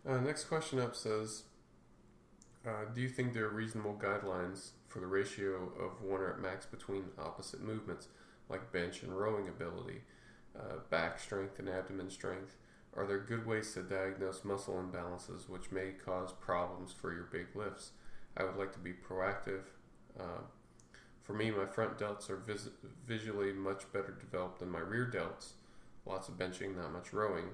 Next question up says, do you think there are reasonable guidelines for the ratio of one rep max between opposite movements, like bench and rowing ability, back strength and abdomen strength? Are there good ways to diagnose muscle imbalances which may cause problems for your big lifts? I would like to be proactive. For me, my front delts are visually much better developed than my rear delts. Lots of benching, not much rowing.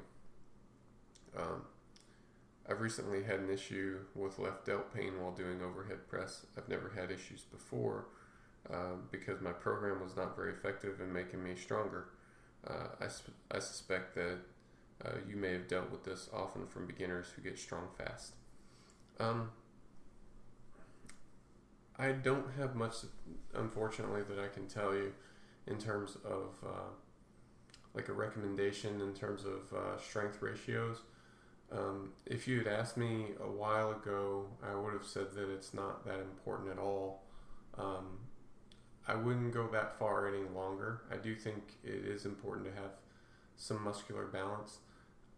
I've recently had an issue with left delt pain while doing overhead press. I've never had issues before because my program was not very effective in making me stronger. I suspect that you may have dealt with this often from beginners who get strong fast. I don't have much, unfortunately, that I can tell you in terms of like a recommendation in terms of strength ratios. If you had asked me a while ago, I would have said that it's not that important at all. I wouldn't go that far any longer. I do think it is important to have some muscular balance.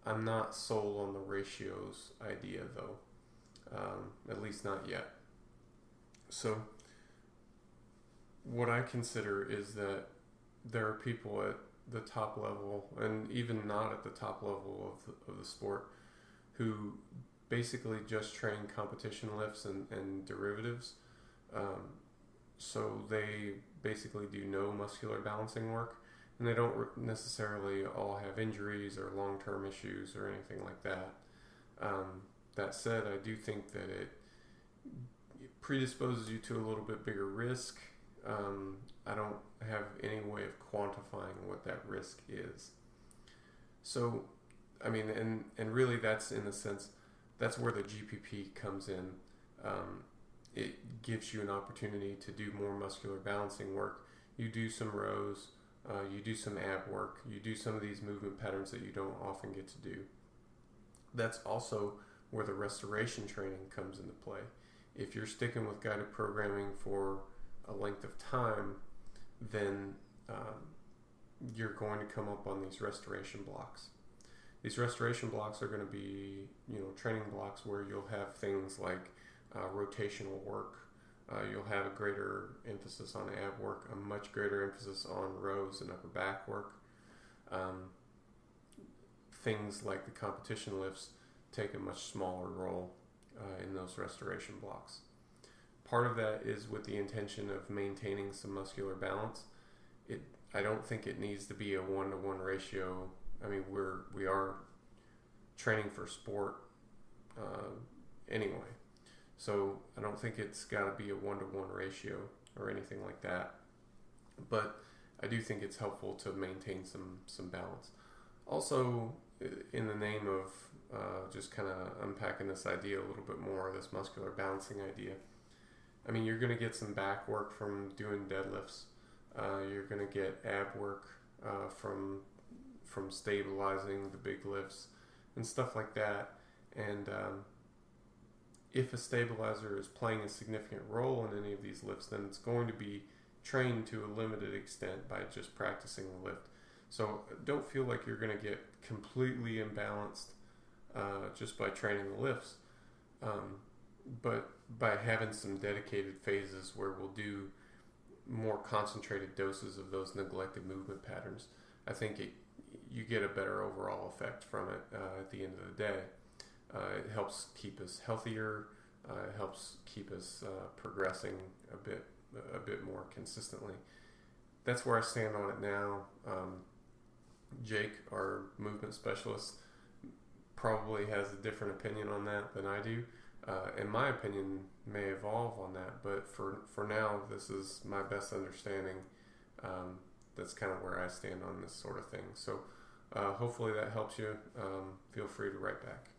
I'm not sold on the ratios idea though, at least not yet. So what I consider is that there are people at the top level, and even not at the top level of the sport, who basically just train competition lifts and derivatives. So they basically do no muscular balancing work, and they don't necessarily all have injuries or long-term issues or anything like that. That said, I do think that it predisposes you to a little bit bigger risk. I don't have any way of quantifying what that risk is. So, I mean, and really that's in a sense, that's where the GPP comes in. It gives you an opportunity to do more muscular balancing work. You do some rows, you do some ab work, you do some of these movement patterns that you don't often get to do. That's also where the restoration training comes into play. If you're sticking with guided programming for a length of time, then you're going to come up on these restoration blocks. These restoration blocks are going to be, training blocks where you'll have things like rotational work. You'll have a greater emphasis on ab work, a much greater emphasis on rows and upper back work. Things like the competition lifts take a much smaller role in those restoration blocks. Part of that is with the intention of maintaining some muscular balance. I don't think it needs to be a 1-to-1 ratio. I mean, we are training for sport anyway, so I don't think it's got to be a 1-to-1 ratio or anything like that. But I do think it's helpful to maintain some balance. Also, in the name of just kind of unpacking this idea a little bit more, this muscular balancing idea. I mean, you're going to get some back work from doing deadlifts. You're going to get ab work from stabilizing the big lifts and stuff like that. And if a stabilizer is playing a significant role in any of these lifts, then it's going to be trained to a limited extent by just practicing the lift. So don't feel like you're going to get completely imbalanced just by training the lifts. But by having some dedicated phases where we'll do more concentrated doses of those neglected movement patterns, I think you get a better overall effect from it at the end of the day. It helps keep us healthier. It helps keep us progressing a bit more consistently. That's where I stand on it now. Jake, our movement specialist, probably has a different opinion on that than I do. And my opinion may evolve on that, but for now, this is my best understanding. That's kind of where I stand on this sort of thing. So hopefully that helps you. Feel free to write back.